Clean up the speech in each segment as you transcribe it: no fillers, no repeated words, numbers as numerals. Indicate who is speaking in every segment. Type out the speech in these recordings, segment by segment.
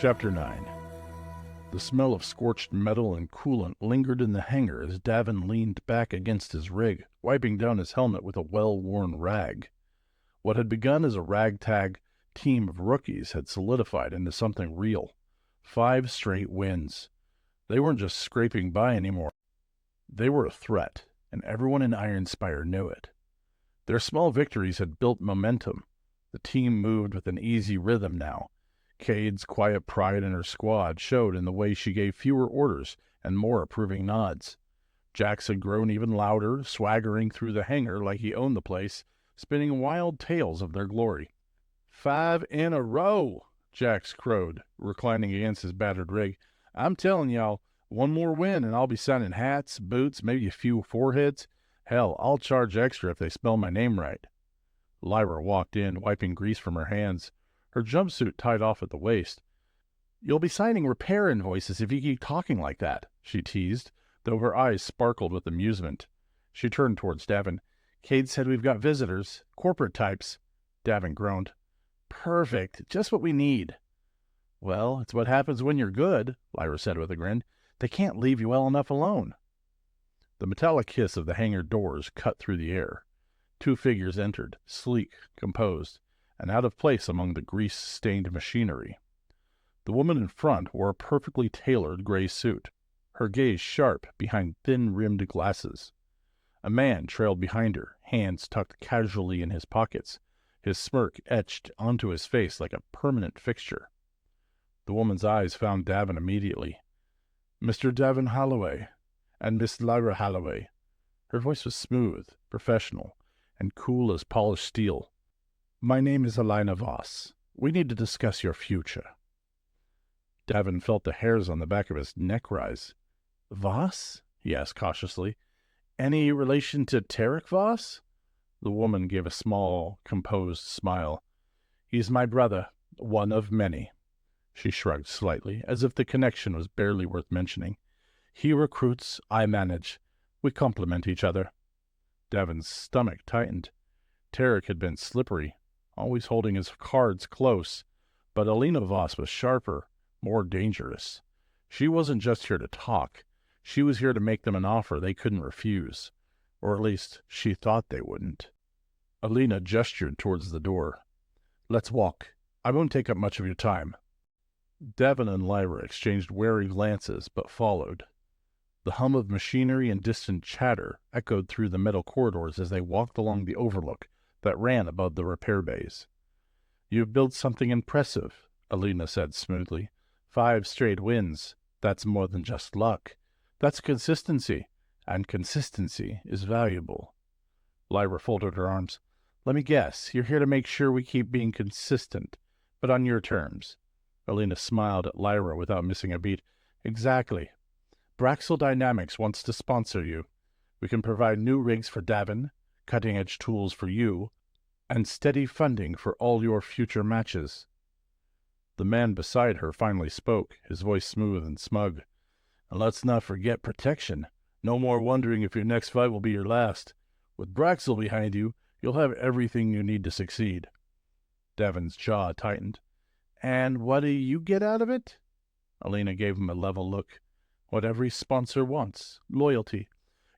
Speaker 1: Chapter 9. The smell of scorched metal and coolant lingered in the hangar as Davin leaned back against his rig, wiping down his helmet with a well-worn rag. What had begun as a ragtag team of rookies had solidified into something real. 5 straight wins. They weren't just scraping by anymore. They were a threat, and everyone in Ironspire knew it. Their small victories had built momentum. The team moved with an easy rhythm now. Cade's quiet pride in her squad showed in the way she gave fewer orders and more approving nods. Jax had grown even louder, swaggering through the hangar like he owned the place, spinning wild tales of their glory. 5 in a row, Jax crowed, reclining against his battered rig. I'm telling y'all, one more win and I'll be signing hats, boots, maybe a few foreheads. Hell, I'll charge extra if they spell my name right. Lyra walked in, wiping grease from her hands, her jumpsuit tied off at the waist. You'll be signing repair invoices if you keep talking like that, she teased, though her eyes sparkled with amusement. She turned towards Davin. Cade said we've got visitors, corporate types. Davin groaned. Perfect, just what we need. Well, it's what happens when you're good, Lyra said with a grin. They can't leave you well enough alone. The metallic hiss of the hangar doors cut through the air. 2 figures entered, sleek, composed, and out of place among the grease-stained machinery. The woman in front wore a perfectly tailored gray suit, her gaze sharp behind thin-rimmed glasses. A man trailed behind her, hands tucked casually in his pockets, his smirk etched onto his face like a permanent fixture. The woman's eyes found Davin immediately. Mr. Davin Holloway, and Miss Lyra Holloway. Her voice was smooth, professional, and cool as polished steel. My name is Elena Voss. We need to discuss your future. Davin felt the hairs on the back of his neck rise. Voss? He asked cautiously. Any relation to Tarek Voss? The woman gave a small, composed smile. He's my brother, one of many. She shrugged slightly, as if the connection was barely worth mentioning. He recruits, I manage. We complement each other. Davin's stomach tightened. Tarek had been slippery, always holding his cards close, but Elena Voss was sharper, more dangerous. She wasn't just here to talk. She was here to make them an offer they couldn't refuse, or at least she thought they wouldn't. Elena gestured towards the door. Let's walk. I won't take up much of your time. Davin and Lyra exchanged wary glances, but followed. The hum of machinery and distant chatter echoed through the metal corridors as they walked along the overlook that ran above the repair bays. You've built something impressive, Elena said smoothly. 5 straight wins. That's more than just luck. That's consistency, and consistency is valuable. Lyra folded her arms. Let me guess, you're here to make sure we keep being consistent, but on your terms. Elena smiled at Lyra without missing a beat. Exactly. Braxel Dynamics wants to sponsor you. We can provide new rigs for Davin, cutting-edge tools for you, and steady funding for all your future matches. The man beside her finally spoke, his voice smooth and smug. And let's not forget protection. No more wondering if your next fight will be your last. With Braxel behind you, you'll have everything you need to succeed. Davin's jaw tightened. And what do you get out of it? Elena gave him a level look. What every sponsor wants, loyalty.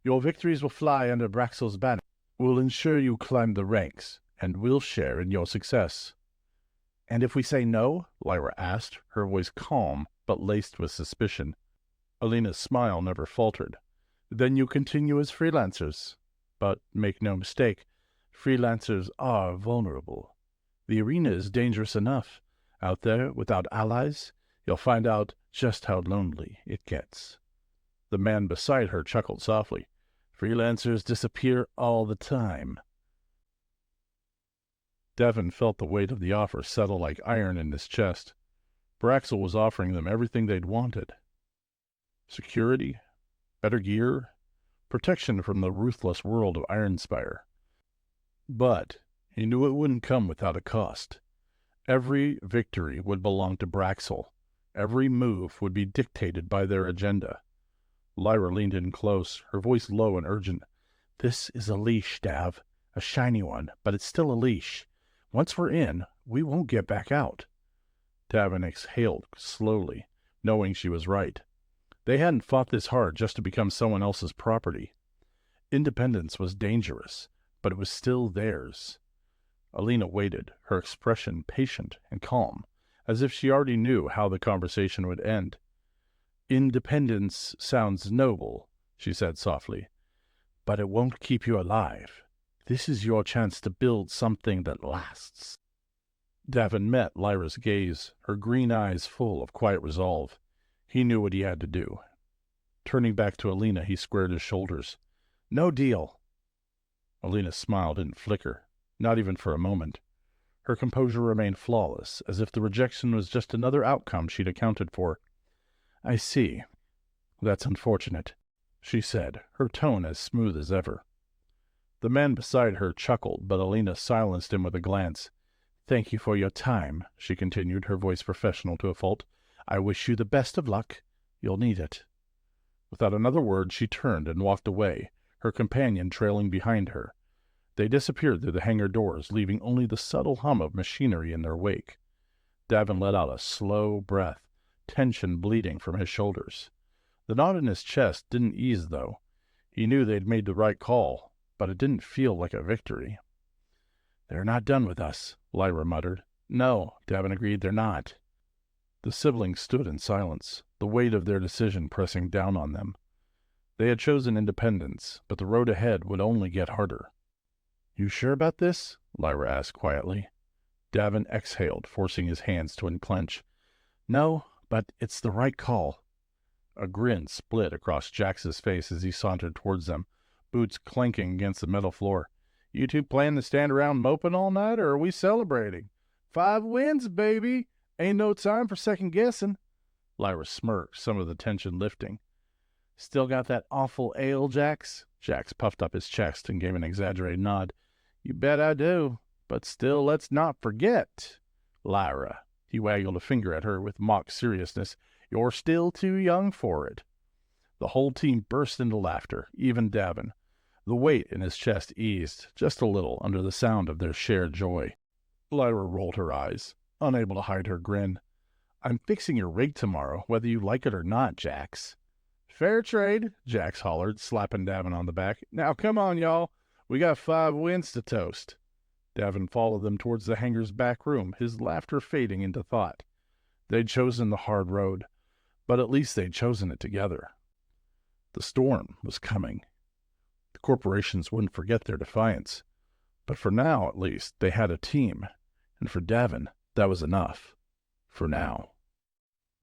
Speaker 1: Your victories will fly under Braxel's banner. We'll ensure you climb the ranks, and we'll share in your success. And if we say no? Lyra asked, her voice calm, but laced with suspicion. Elena's smile never faltered. Then you continue as freelancers. But make no mistake, freelancers are vulnerable. The arena is dangerous enough. Out there, without allies, you'll find out just how lonely it gets. The man beside her chuckled softly. Freelancers disappear all the time. Davin felt the weight of the offer settle like iron in his chest. Braxel was offering them everything they'd wanted. Security, better gear, protection from the ruthless world of Ironspire. But he knew it wouldn't come without a cost. Every victory would belong to Braxel. Every move would be dictated by their agenda. Lyra leaned in close, her voice low and urgent. This is a leash, Dav. A shiny one, but it's still a leash. Once we're in, we won't get back out. Davin exhaled slowly, knowing she was right. They hadn't fought this hard just to become someone else's property. Independence was dangerous, but it was still theirs. Alina waited, her expression patient and calm, as if she already knew how the conversation would end. "Independence sounds noble," she said softly, "but it won't keep you alive. This is your chance to build something that lasts." Davin met Lyra's gaze, her green eyes full of quiet resolve. He knew what he had to do. Turning back to Alina, he squared his shoulders. "No deal." Alina's smile didn't flicker, not even for a moment. Her composure remained flawless, as if the rejection was just another outcome she'd accounted for. "I see. That's unfortunate," she said, her tone as smooth as ever. The man beside her chuckled, but Alina silenced him with a glance. "Thank you for your time," she continued, her voice professional to a fault. "I wish you the best of luck. You'll need it." Without another word, she turned and walked away, her companion trailing behind her. They disappeared through the hangar doors, leaving only the subtle hum of machinery in their wake. Davin let out a slow breath, tension bleeding from his shoulders. The knot in his chest didn't ease, though. He knew they'd made the right call, but it didn't feel like a victory. "They're not done with us," Lyra muttered. "No," Davin agreed, "they're not." The siblings stood in silence, the weight of their decision pressing down on them. They had chosen independence, but the road ahead would only get harder. "You sure about this?" Lyra asked quietly. Davin exhaled, forcing his hands to unclench. "No, but it's the right call." A grin split across Jax's face as he sauntered towards them, boots clanking against the metal floor. "You two planning to stand around moping all night, or are we celebrating? 5 wins, baby! Ain't no time for second-guessing." Lyra smirked, some of the tension lifting. "Still got that awful ale, Jax?" Jax puffed up his chest and gave an exaggerated nod. "You bet I do. But still, let's not forget, Lyra," he waggled a finger at her with mock seriousness, "you're still too young for it." The whole team burst into laughter, even Davin. The weight in his chest eased, just a little, under the sound of their shared joy. Lyra rolled her eyes, unable to hide her grin. "I'm fixing your rig tomorrow, whether you like it or not, Jax." "Fair trade," Jax hollered, slapping Davin on the back. "Now come on, y'all. We got 5 wins to toast." Davin followed them towards the hangar's back room, his laughter fading into thought. They'd chosen the hard road, but at least they'd chosen it together. The storm was coming. The corporations wouldn't forget their defiance. But for now, at least, they had a team. And for Davin, that was enough. For now.